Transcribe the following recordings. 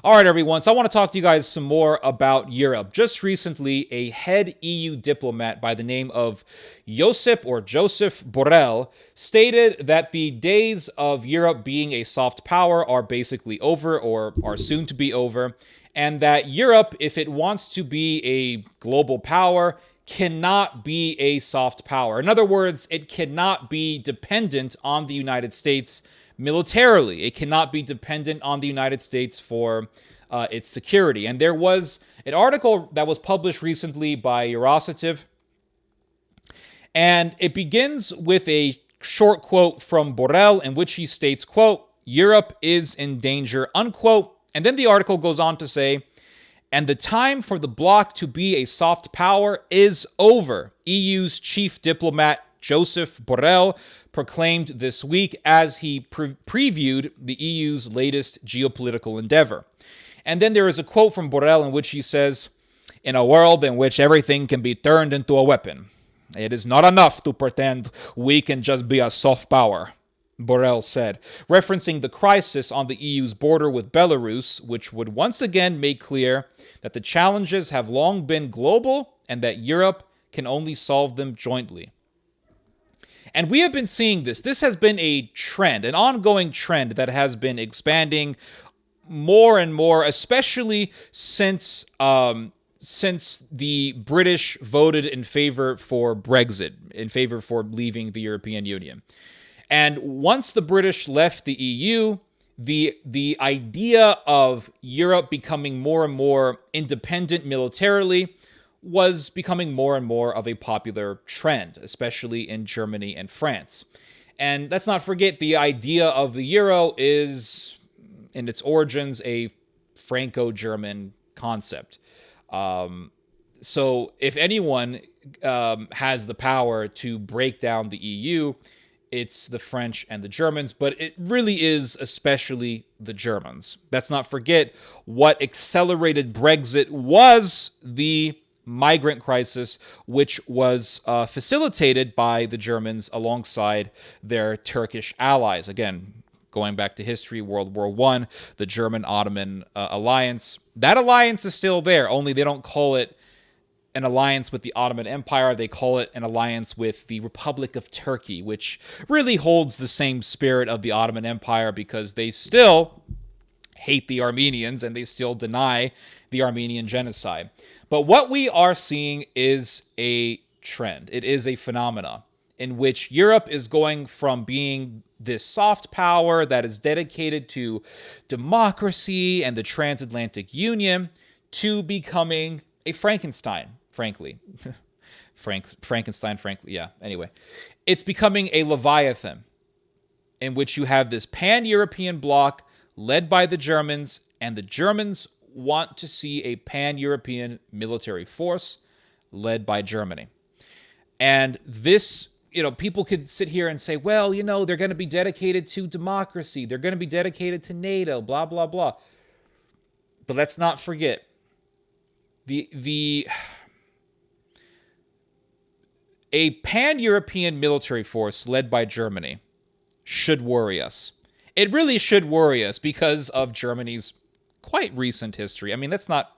All right, everyone. So I want to talk to you guys some more about Europe. Just recently, a head EU diplomat by the name of Joseph Borrell stated that the days of Europe being a soft power are basically over or are soon to be over, and that Europe, if it wants to be a global power, cannot be a soft power. In other words, it cannot be dependent on the United States militarily. It cannot be dependent on the United States for its security. And there was an article that was published recently by Eurocitiv, and it begins with a short quote from Borrell in which he states, quote, "Europe is in danger," unquote. And then the article goes on to say, "And the time for the bloc to be a soft power is over," EU's chief diplomat Joseph Borrell proclaimed this week as he previewed the EU's latest geopolitical endeavor. And then there is a quote from Borrell in which he says, "In a world in which everything can be turned into a weapon, it is not enough to pretend we can just be a soft power," Borrell said, referencing the crisis on the EU's border with Belarus, which would once again make clear that the challenges have long been global and that Europe can only solve them jointly. And we have been seeing this. This has been a trend, an ongoing trend that has been expanding more and more, especially since the British voted in favor for Brexit, in favor for leaving the European Union. And once the British left the EU, the idea of Europe becoming more and more independent militarily was becoming more and more of a popular trend, especially in Germany and France. And let's not forget, the idea of the euro is, in its origins, a Franco-German concept. So if anyone has the power to break down the EU, it's the French and the Germans, but it really is especially the Germans. Let's not forget what accelerated Brexit was the migrant crisis, which was facilitated by the Germans alongside their Turkish allies. Again, going back to history, World War I, the German-Ottoman alliance. That alliance is still there, only they don't call it an alliance with the Ottoman Empire. They call it an alliance with the Republic of Turkey, which really holds the same spirit of the Ottoman Empire because they still hate the Armenians and they still deny the Armenian genocide. But what we are seeing is a trend. It is a phenomena in which Europe is going from being this soft power that is dedicated to democracy and the transatlantic union to becoming a Frankenstein, frankly. Frankenstein, frankly, yeah. Anyway, it's becoming a Leviathan in which you have this pan-European bloc led by the Germans, and the Germans want to see a pan-European military force led by Germany. And this, people could sit here and say, well, they're going to be dedicated to democracy. They're going to be dedicated to NATO, blah, blah, blah. But let's not forget, a pan-European military force led by Germany should worry us. It really should worry us because of Germany's quite recent history. I mean, let's not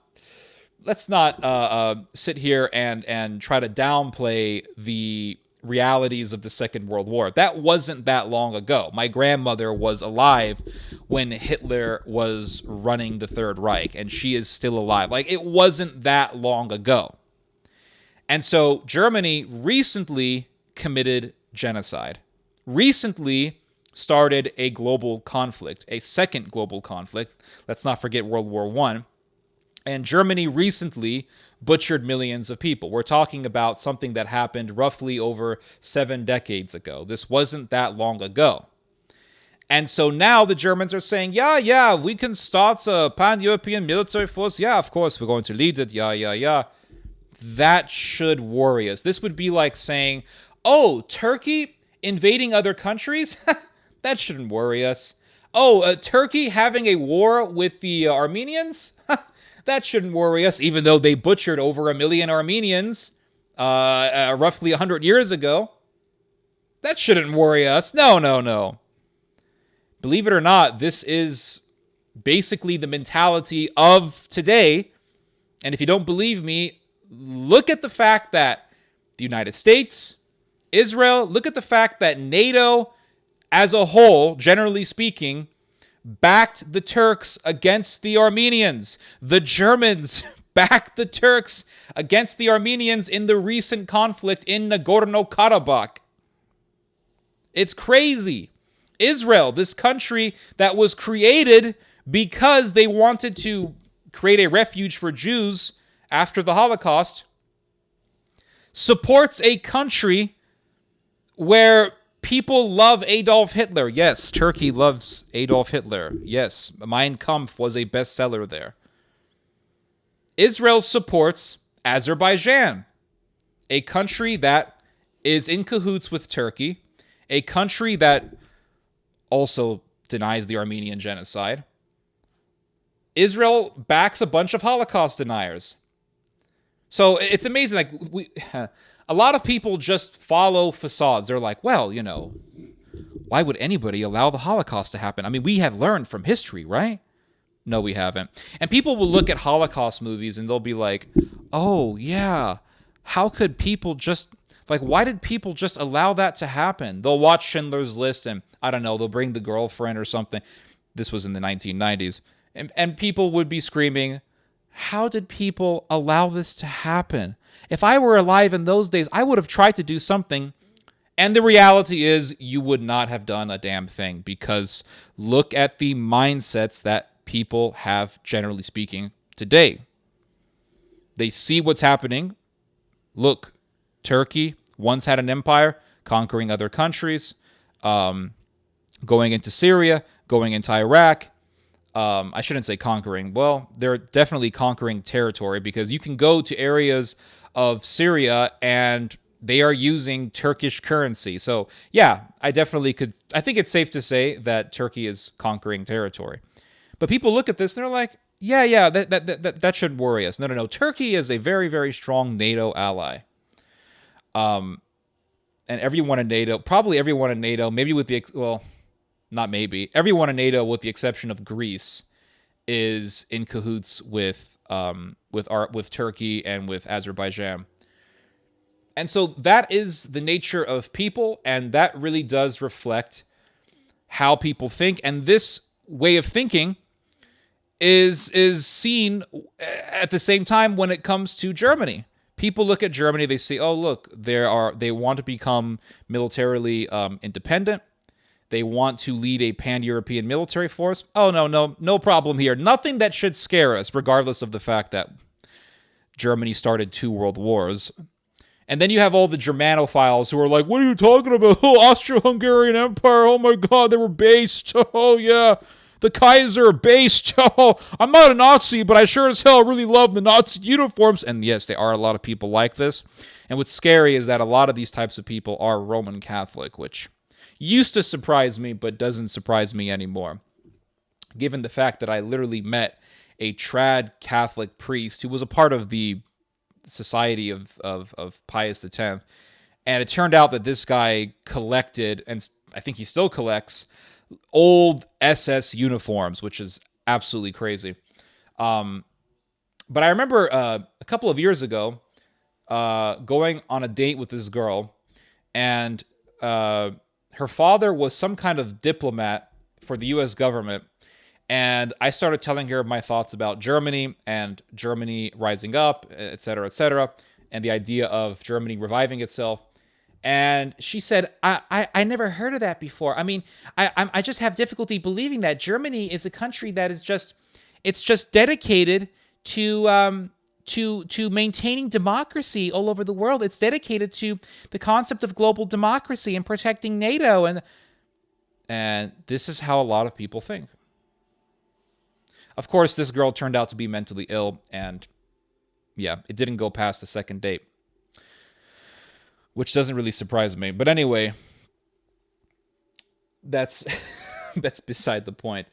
sit here and try to downplay the realities of the Second World War. That wasn't that long ago. My grandmother was alive when Hitler was running the Third Reich, and she is still alive. Like, it wasn't that long ago. And so Germany recently committed genocide, recently started a global conflict, a second global conflict. Let's not forget World War I. And Germany recently butchered millions of people. We're talking about something that happened roughly over 7 decades ago. This wasn't that long ago. And so now the Germans are saying, yeah, we can start a pan-European military force. Yeah, of course, we're going to lead it. Yeah. That should worry us. This would be like saying, oh, Turkey invading other countries? That shouldn't worry us. Oh, Turkey having a war with the Armenians? That shouldn't worry us, even though they butchered over 1 million Armenians roughly 100 years ago. That shouldn't worry us. No. Believe it or not, this is basically the mentality of today. And if you don't believe me, look at the fact that the United States, Israel, look at the fact that NATO as a whole, generally speaking, backed the Turks against the Armenians. The Germans backed the Turks against the Armenians in the recent conflict in Nagorno-Karabakh. It's crazy. Israel, this country that was created because they wanted to create a refuge for Jews after the Holocaust, supports a country where people love Adolf Hitler. Yes, Turkey loves Adolf Hitler. Yes, Mein Kampf was a bestseller there. Israel supports Azerbaijan, a country that is in cahoots with Turkey, a country that also denies the Armenian genocide. Israel backs a bunch of Holocaust deniers. So it's amazing. A lot of people just follow facades. They're like, well, why would anybody allow the Holocaust to happen? I mean, we have learned from history, right? No, we haven't. And people will look at Holocaust movies and they'll be like, oh, yeah, how could people just, why did people just allow that to happen? They'll watch Schindler's List and, I don't know, they'll bring the girlfriend or something. This was in the 1990s. And people would be screaming, how did people allow this to happen? If I were alive in those days, I would have tried to do something. And the reality is you would not have done a damn thing, because look at the mindsets that people have, generally speaking, today. They see what's happening. Look, Turkey once had an empire, conquering other countries, going into Syria, going into Iraq. I shouldn't say conquering. Well, they're definitely conquering territory, because you can go to areas of Syria and they are using Turkish currency. So, yeah, I think it's safe to say that Turkey is conquering territory. But people look at this and they're like, yeah, that shouldn't worry us. No. Turkey is a very, very strong NATO ally. And everyone in NATO, probably everyone in NATO, maybe with the, not maybe, everyone in NATO with the exception of Greece is in cahoots with Turkey and with Azerbaijan. And so that is the nature of people, and that really does reflect how people think. And this way of thinking is seen at the same time when it comes to Germany. People look at Germany, they say, oh, look, they want to become militarily independent. They want to lead a pan-European military force. Oh, no problem here. Nothing that should scare us, regardless of the fact that Germany started 2 world wars. And then you have all the Germanophiles who are like, what are you talking about? Oh, Austro-Hungarian Empire. Oh, my God, they were based. Oh, yeah. The Kaiser based. Oh, I'm not a Nazi, but I sure as hell really love the Nazi uniforms. And yes, there are a lot of people like this. And what's scary is that a lot of these types of people are Roman Catholic, which used to surprise me, but doesn't surprise me anymore, given the fact that I literally met a trad Catholic priest who was a part of the Society of Pius X, and it turned out that this guy collected, and I think he still collects, old SS uniforms, which is absolutely crazy. But I remember a couple of years ago going on a date with this girl, and her father was some kind of diplomat for the U.S. government, and I started telling her my thoughts about Germany and Germany rising up, et cetera, and the idea of Germany reviving itself. And she said, I never heard of that before. I mean, I just have difficulty believing that Germany is a country that is just dedicated to maintaining democracy all over the world. It's dedicated to the concept of global democracy and protecting NATO. And this is how a lot of people think. Of course, this girl turned out to be mentally ill, and yeah, it didn't go past the second date, which doesn't really surprise me. But anyway, that's beside the point.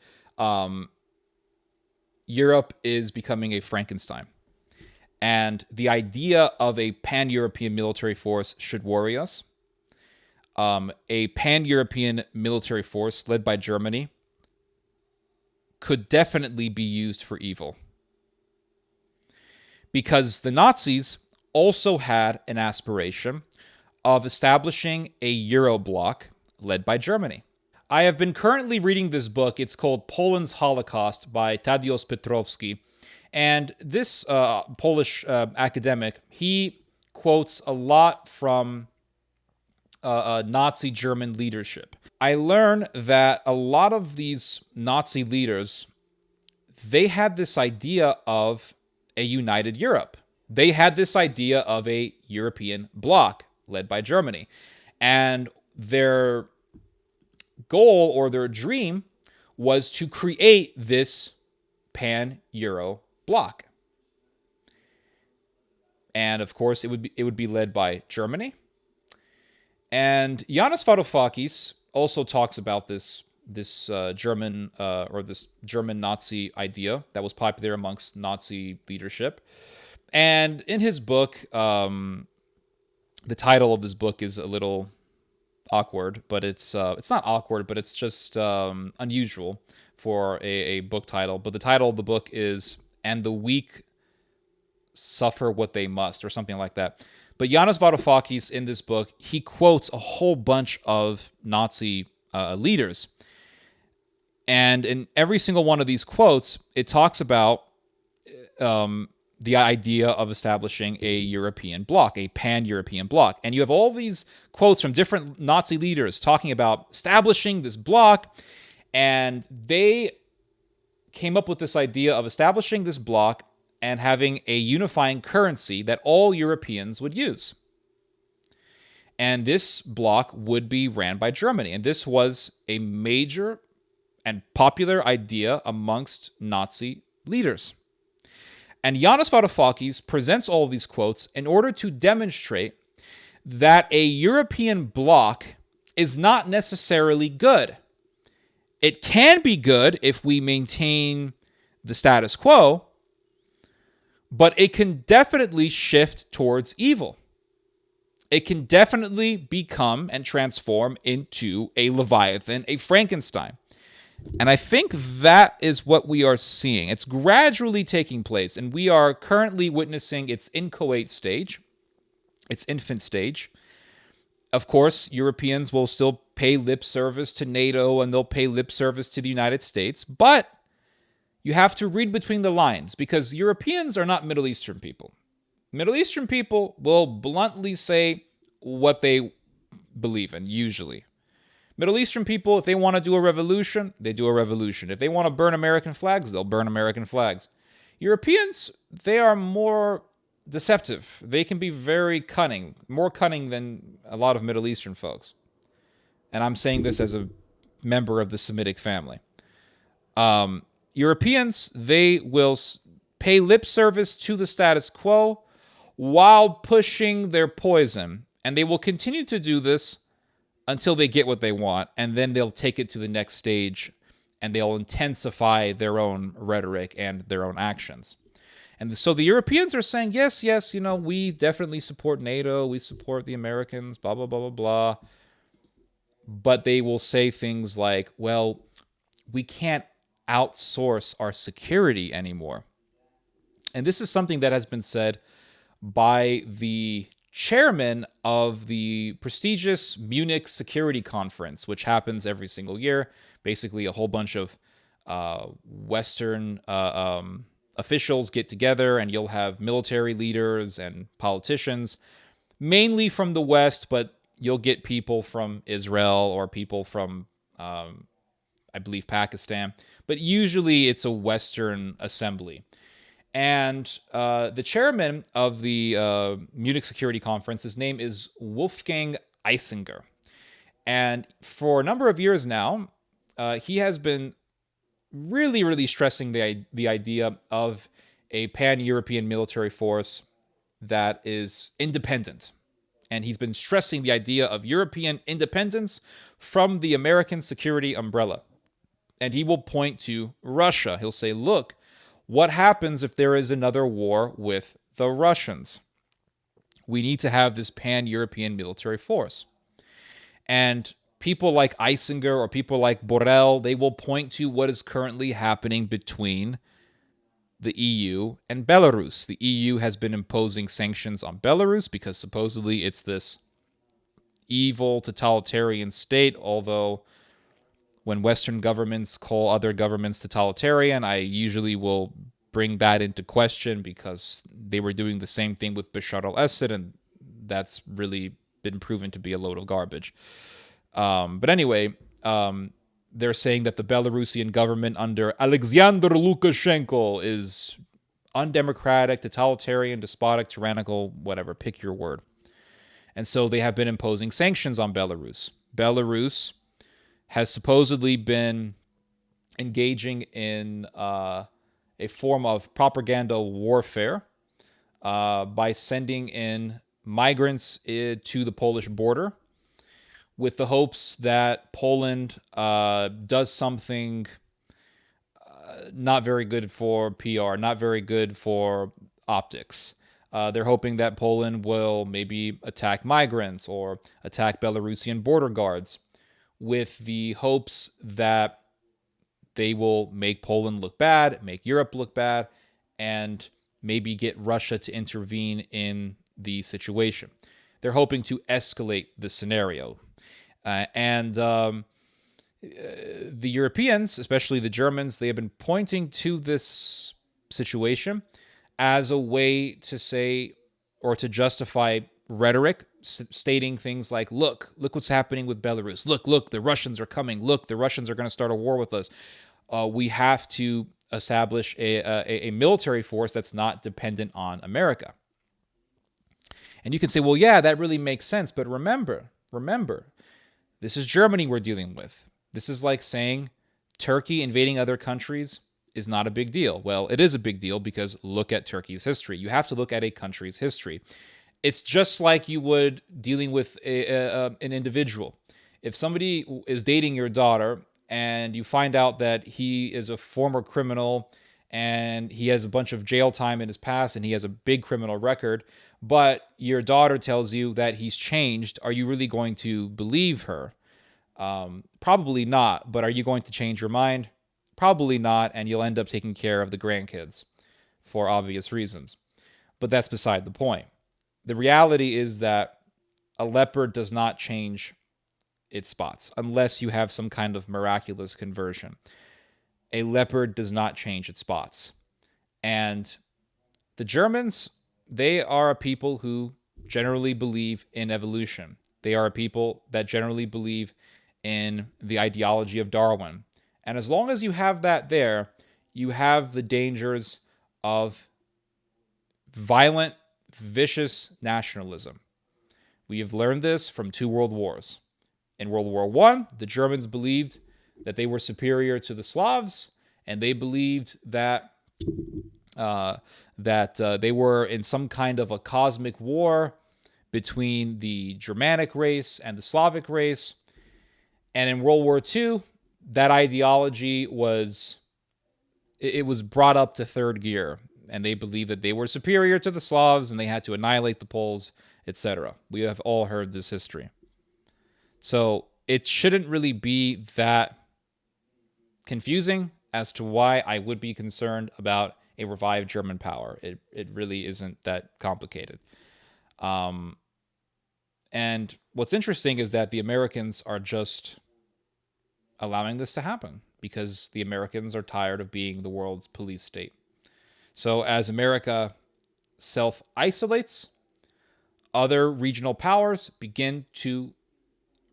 Europe is becoming a Frankenstein, and the idea of a pan-European military force should worry us. A pan-European military force led by Germany could definitely be used for evil. Because the Nazis also had an aspiration of establishing a Euro bloc led by Germany. I have been currently reading this book. It's called Poland's Holocaust by Tadeusz Piotrowski. And this Polish academic, he quotes a lot from Nazi German leadership. I learned that a lot of these Nazi leaders, they had this idea of a united Europe. They had this idea of a European bloc led by Germany. And their goal or their dream was to create this pan-Euro bloc. And of course, it would be led by Germany. And Yanis Varoufakis also talks about this German Nazi idea that was popular amongst Nazi leadership. And in his book, the title of his book is a little awkward, but it's not awkward, but it's just unusual for a book title. But the title of the book is "And the Weak Suffer What They Must," or something like that. But Yanis Varoufakis, in this book, he quotes a whole bunch of Nazi leaders. And in every single one of these quotes, it talks about the idea of establishing a European bloc, a pan-European bloc. And you have all these quotes from different Nazi leaders talking about establishing this bloc. And they came up with this idea of establishing this bloc and having a unifying currency that all Europeans would use. And this bloc would be ran by Germany. And this was a major and popular idea amongst Nazi leaders. And Yanis Varoufakis presents all of these quotes in order to demonstrate that a European bloc is not necessarily good. It can be good if we maintain the status quo, but it can definitely shift towards evil. It can definitely become and transform into a Leviathan, a Frankenstein. And I think that is what we are seeing. It's gradually taking place, and we are currently witnessing its inchoate stage, its infant stage. Of course, Europeans will still pay lip service to NATO, and they'll pay lip service to the United States, but you have to read between the lines, because Europeans are not Middle Eastern people. Middle Eastern people will bluntly say what they believe in, usually. Middle Eastern people, if they want to do a revolution, they do a revolution. If they want to burn American flags, they'll burn American flags. Europeans, they are more deceptive. They can be very cunning, more cunning than a lot of Middle Eastern folks. And I'm saying this as a member of the Semitic family. Europeans, they will pay lip service to the status quo while pushing their poison. And they will continue to do this until they get what they want, and then they'll take it to the next stage, and they'll intensify their own rhetoric and their own actions. And so the Europeans are saying, yes, we definitely support NATO, we support the Americans, blah, blah, blah, blah, blah. But they will say things like, well, we can't outsource our security anymore. And this is something that has been said by the chairman of the prestigious Munich Security Conference, which happens every single year. Basically, a whole bunch of Western officials get together, and you'll have military leaders and politicians, mainly from the West, but you'll get people from Israel or people from, I believe, Pakistan. But usually it's a Western assembly. And the chairman of the Munich Security Conference, his name is Wolfgang Eisinger. And for a number of years now, he has been really, really stressing the idea of a pan-European military force that is independent. And he's been stressing the idea of European independence from the American security umbrella. And he will point to Russia. He'll say, look, what happens if there is another war with the Russians? We need to have this pan-European military force. And people like Eisinger or people like Borrell, they will point to what is currently happening between the EU and Belarus. The EU has been imposing sanctions on Belarus because supposedly it's this evil totalitarian state, although when Western governments call other governments totalitarian, I usually will bring that into question because they were doing the same thing with Bashar al-Assad, and that's really been proven to be a load of garbage. But anyway, they're saying that the Belarusian government under Alexander Lukashenko is undemocratic, totalitarian, despotic, tyrannical, whatever, pick your word. And so they have been imposing sanctions on Belarus. Belarus has supposedly been engaging in a form of propaganda warfare by sending in migrants to the Polish border with the hopes that Poland does something not very good for PR, not very good for optics. They're hoping that Poland will maybe attack migrants or attack Belarusian border guards with the hopes that they will make Poland look bad, make Europe look bad, and maybe get Russia to intervene in the situation. They're hoping to escalate the scenario. The Europeans, especially the Germans, they have been pointing to this situation as a way to say or to justify rhetoric, stating things like, look what's happening with Belarus. Look, the Russians are coming. Look, the Russians are going to start a war with us. We have to establish a military force that's not dependent on America. And you can say, well, yeah, that really makes sense. But remember, this is Germany we're dealing with. This is like saying Turkey invading other countries is not a big deal. Well, it is a big deal because look at Turkey's history. You have to look at a country's history. It's just like you would dealing with an individual. If somebody is dating your daughter and you find out that he is a former criminal and he has a bunch of jail time in his past and he has a big criminal record, but your daughter tells you that he's changed, are you really going to believe her? Probably not. But are you going to change your mind? Probably not. And you'll end up taking care of the grandkids for obvious reasons. But that's beside the point. The reality is that a leopard does not change its spots unless you have some kind of miraculous conversion. A leopard does not change its spots. And the Germans, they are a people who generally believe in evolution. They are a people that generally believe in the ideology of Darwin. And as long as you have that there, you have the dangers of violent, vicious nationalism. We have learned this from 2 world wars. In World War I, the Germans believed that they were superior to the Slavs, and they believed that they were in some kind of a cosmic war between the Germanic race and the Slavic race. And in World War II, that ideology was brought up to third gear, and they believed that they were superior to the Slavs and they had to annihilate the Poles, etc. We have all heard this history. So it shouldn't really be that confusing as to why I would be concerned about a revived German power. It really isn't that complicated. And what's interesting is that the Americans are just allowing this to happen because the Americans are tired of being the world's police state. So as America self-isolates, other regional powers begin to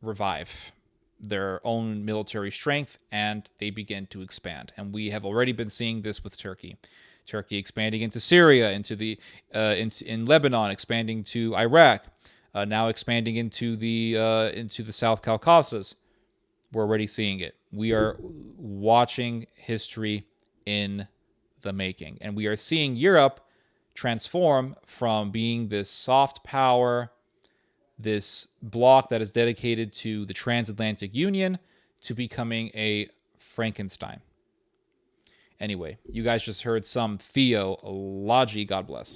revive their own military strength and they begin to expand. And we have already been seeing this with Turkey. Turkey expanding into Syria, in Lebanon, expanding to Iraq, now expanding into the South Caucasus. We're already seeing it. We are watching history in the making, and we are seeing Europe transform from being this soft power, this bloc that is dedicated to the transatlantic union, to becoming a Frankenstein. Anyway, you guys just heard some theology. God bless.